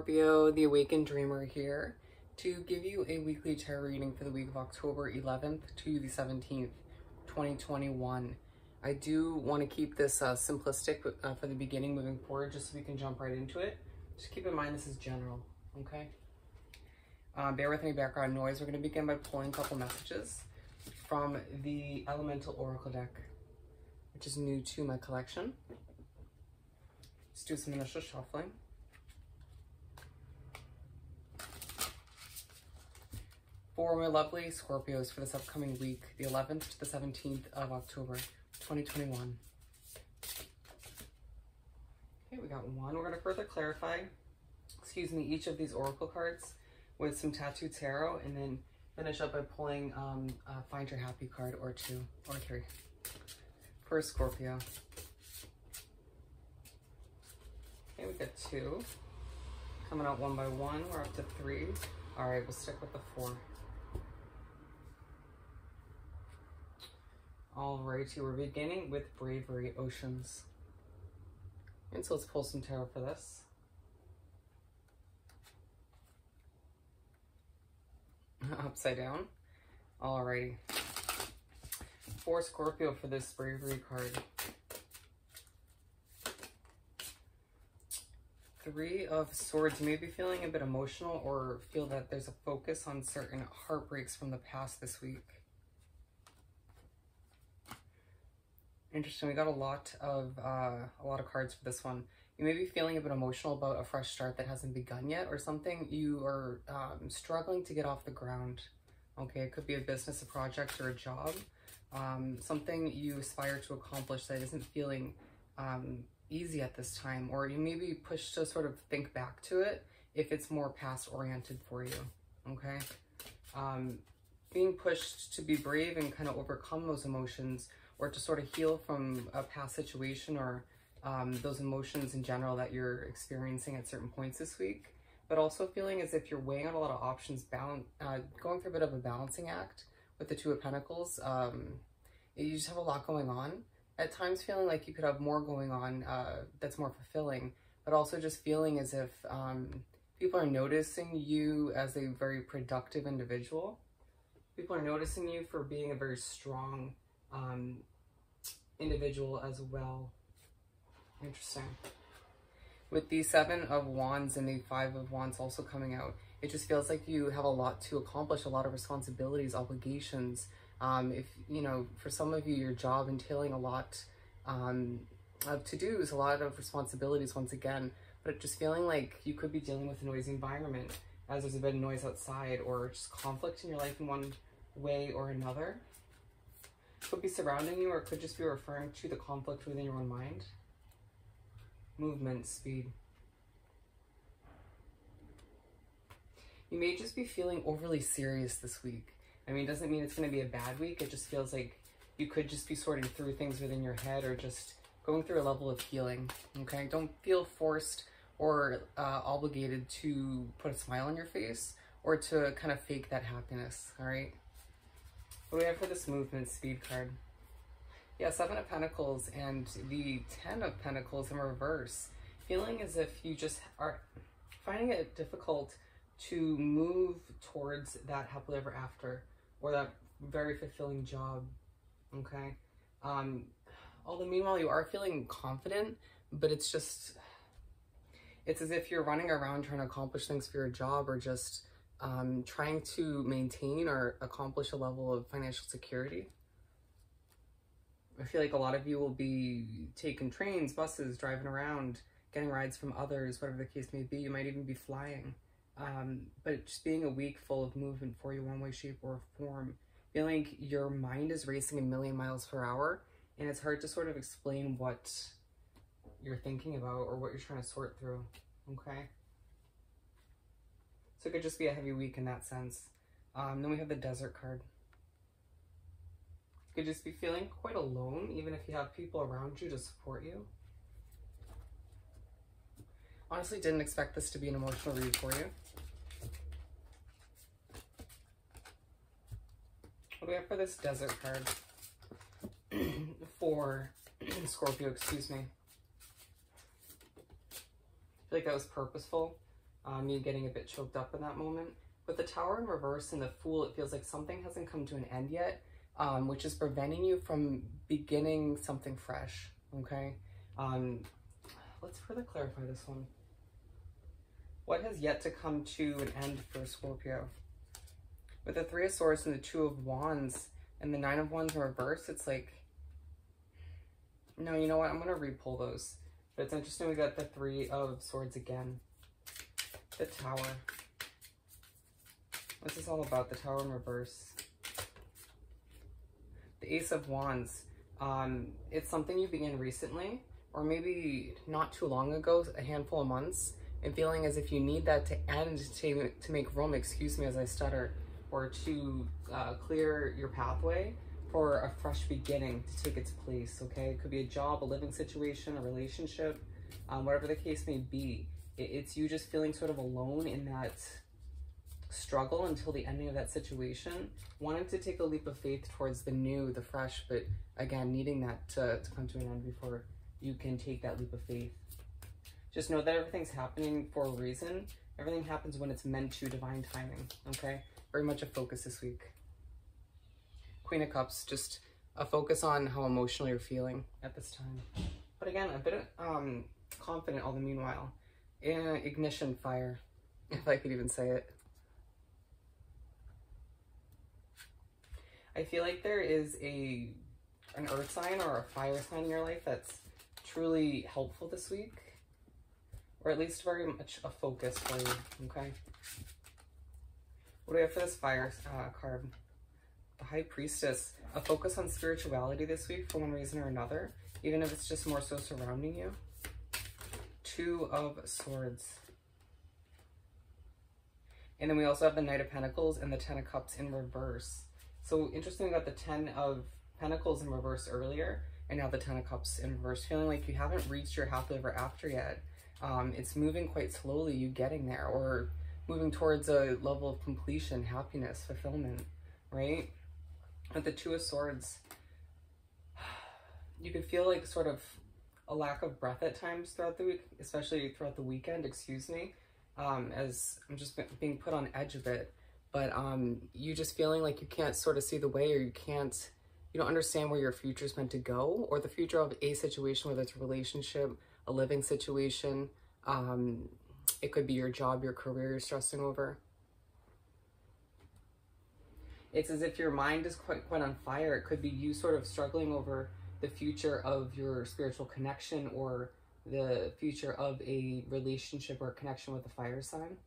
Scorpio, the Awakened Dreamer here to give you a weekly tarot reading for the week of October 11th to the 17th, 2021. I do want to keep this simplistic for the beginning moving forward, just so we can jump right into it. Just keep in mind this is general, okay? Bear with any background noise. We're going to begin by pulling a couple messages from the Elemental Oracle deck, which is new to my collection. Let's do some initial shuffling. For my lovely Scorpios for this upcoming week, the 11th to the 17th of October, 2021. Okay, we got one. We're going to further clarify, each of these oracle cards with some Tattoo Tarot, and then finish up by pulling Find Your Happy card or two or three for Scorpio. Okay, we got two. Coming out one by one. We're up to three. All right, we'll stick with the four. Alrighty, we're beginning with Bravery Oceans. And so let's pull some tarot for this. Upside down. Alrighty. For Scorpio for this Bravery card. Three of Swords. You may be feeling a bit emotional or feel that there's a focus on certain heartbreaks from the past this week. Interesting. We got a lot of cards for this one. You may be feeling a bit emotional about a fresh start that hasn't begun yet, or something you are struggling to get off the ground. Okay, it could be a business, a project, or a job. Something you aspire to accomplish that isn't feeling easy at this time, or you may be pushed to sort of think back to it if it's more past oriented for you. Okay, being pushed to be brave and kind of overcome those emotions, or to sort of heal from a past situation, or those emotions in general that you're experiencing at certain points this week, but also feeling as if you're weighing out a lot of options, going through a bit of a balancing act with the Two of Pentacles. You just have a lot going on. At times feeling like you could have more going on that's more fulfilling, but also just feeling as if people are noticing you as a very productive individual. People are noticing you for being a very strong individual as well. Interesting. With the Seven of Wands and the Five of Wands also coming out, it just feels like you have a lot to accomplish, a lot of responsibilities, obligations. If, you know, for some of you, your job entailing a lot of to-dos, a lot of responsibilities once again, but just feeling like you could be dealing with a noisy environment as there's a bit of noise outside, or just conflict in your life in one way or another. Could be surrounding you, or it could just be referring to the conflict within your own mind. Movement, speed. You may just be feeling overly serious this week. I mean, it doesn't mean it's going to be a bad week. It just feels like you could just be sorting through things within your head, or just going through a level of healing. Okay, don't feel forced or obligated to put a smile on your face, or to kind of fake that happiness. All right. What do we have for this movement speed card? Yeah, Seven of Pentacles and the 10 of Pentacles in reverse. Feeling as if you just are finding it difficult to move towards that happily ever after, or that very fulfilling job. Okay. Although meanwhile you are feeling confident, but it's as if you're running around trying to accomplish things for your job, or just trying to maintain or accomplish a level of financial security. I feel like a lot of you will be taking trains, buses, driving around, getting rides from others, whatever the case may be. You might even be flying. But just being a week full of movement for you, one way, shape, or form. Feeling like your mind is racing a million miles per hour, and it's hard to sort of explain what you're thinking about or what you're trying to sort through. Okay? So it could just be a heavy week in that sense. Then we have the Desert card. You could just be feeling quite alone, even if you have people around you to support you. Honestly, didn't expect this to be an emotional read for you. What do we have for this Desert card? For Scorpio, excuse me. I feel like that was purposeful. you getting a bit choked up in that moment. With the Tower in reverse and the Fool, it feels like something hasn't come to an end yet, which is preventing you from beginning something fresh, okay? Let's further clarify this one. What has yet to come to an end for Scorpio? With the Three of Swords and the Two of Wands and the Nine of Wands in reverse, it's like, no, you know what? I'm going to re-pull those. But it's interesting we got the Three of Swords again. The Tower. What's this all about? The Tower in reverse. The Ace of Wands. It's something you began recently, or maybe not too long ago, a handful of months, and feeling as if you need that to end to make room, excuse me as I stutter, or to clear your pathway for a fresh beginning to take its place, okay? It could be a job, a living situation, a relationship, whatever the case may be. It's you just feeling sort of alone in that struggle until the ending of that situation, wanting to take a leap of faith towards the new, the fresh, but again, needing that to come to an end before you can take that leap of faith. Just know that everything's happening for a reason. Everything happens when it's meant to, divine timing, okay? Very much a focus this week. Queen of Cups, just a focus on how emotional you're feeling at this time. But again, a bit confident all the meanwhile. Ignition fire, if I could even say it. I feel like there is an earth sign or a fire sign in your life that's truly helpful this week, or at least very much a focus for you, okay? What do we have for this fire card? The High Priestess, a focus on spirituality this week for one reason or another, even if it's just more so surrounding you. Two of Swords. And then we also have the Knight of Pentacles and the Ten of Cups in reverse. So interesting, we got the Ten of Pentacles in reverse earlier, and now the Ten of Cups in reverse, feeling like you haven't reached your happily ever after yet. It's moving quite slowly, you getting there, or moving towards a level of completion, happiness, fulfillment, right? With the Two of Swords, you could feel like sort of a lack of breath at times throughout the week, especially throughout the weekend, excuse me, as I'm just being put on edge a bit. But you just feeling like you can't sort of see the way, or you don't understand where your future is meant to go, or the future of a situation, whether it's a relationship, a living situation. It could be your job, your career you're stressing over. It's as if your mind is quite on fire. It could be you sort of struggling over the future of your spiritual connection, or the future of a relationship or connection with a fire sign.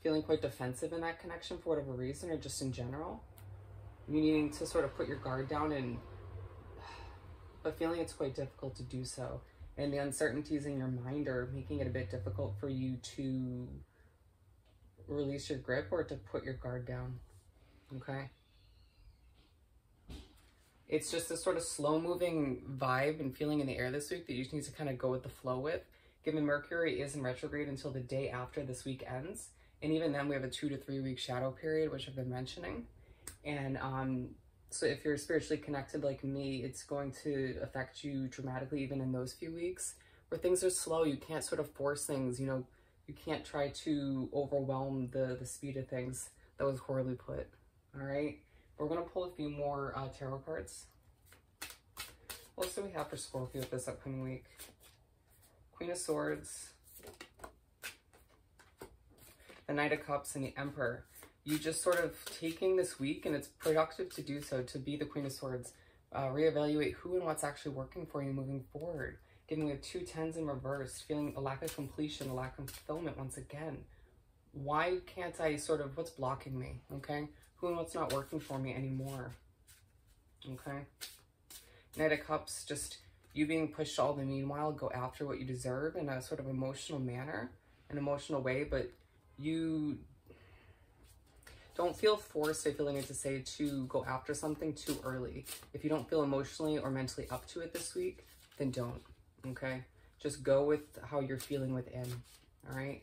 Feeling quite defensive in that connection for whatever reason, or just in general. You needing to sort of put your guard down, but feeling it's quite difficult to do so. And the uncertainties in your mind are making it a bit difficult for you to release your grip or to put your guard down, okay? It's just a sort of slow-moving vibe and feeling in the air this week that you just need to kind of go with the flow with, given Mercury is in retrograde until the day after this week ends. And even then, we have a 2 to 3 week shadow period, which I've been mentioning. And so if you're spiritually connected like me, it's going to affect you dramatically even in those few weeks where things are slow. You can't sort of force things, you know, you can't try to overwhelm the speed of things. That was horribly put, all right? We're going to pull a few more tarot cards. What else do we have for Scorpio this upcoming week? Queen of Swords, the Knight of Cups, and the Emperor. You just sort of taking this week, and it's productive to do so, to be the Queen of Swords. Reevaluate who and what's actually working for you moving forward. Given we have 2 tens in reverse, feeling a lack of completion, a lack of fulfillment once again. Why can't I sort of, what's blocking me, okay? Who and what's not working for me anymore, okay? Knight of Cups, just you being pushed all the meanwhile, go after what you deserve in a sort of emotional manner, an emotional way, but you don't feel forced, I feel like I need to say, to go after something too early. If you don't feel emotionally or mentally up to it this week, then don't, okay? Just go with how you're feeling within, all right?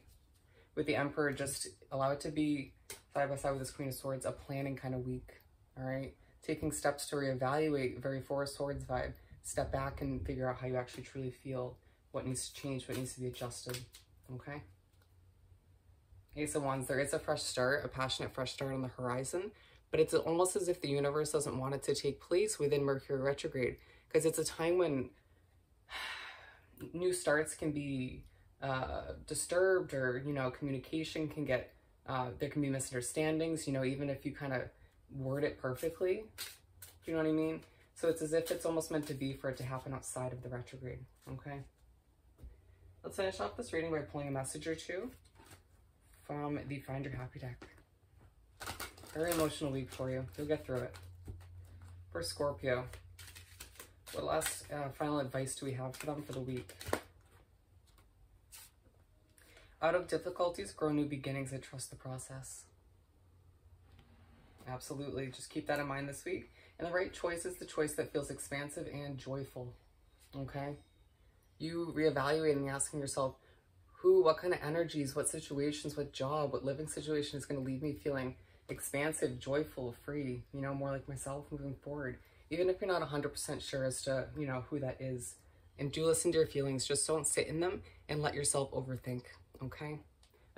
With the Emperor, just allow it to be side by side with this Queen of Swords, a planning kind of week, all right? Taking steps to reevaluate, very Four of Swords vibe. Step back and figure out how you actually truly feel, what needs to change, what needs to be adjusted, okay? Ace of Wands, there is a fresh start, a passionate fresh start on the horizon, but it's almost as if the universe doesn't want it to take place within Mercury retrograde, because it's a time when new starts can be disturbed, or, you know, communication can get, there can be misunderstandings, you know, even if you kind of word it perfectly. Do you know what I mean? So it's as if it's almost meant to be for it to happen outside of the retrograde, okay? Let's finish off this reading by pulling a message or two from the Find Your Happy deck. Very emotional week for you. You'll get through it. For Scorpio, what last final advice do we have for them for the week? Out of difficulties, grow new beginnings and trust the process. Absolutely. Just keep that in mind this week. And the right choice is the choice that feels expansive and joyful. Okay? You reevaluating and asking yourself, what kind of energies, what situations, what job, what living situation is going to leave me feeling expansive, joyful, free, you know, more like myself moving forward. Even if you're not 100% sure as to, you know, who that is. And do listen to your feelings. Just don't sit in them and let yourself overthink. Okay?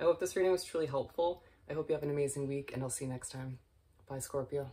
I hope this reading was truly helpful. I hope you have an amazing week, and I'll see you next time. Bye, Scorpio.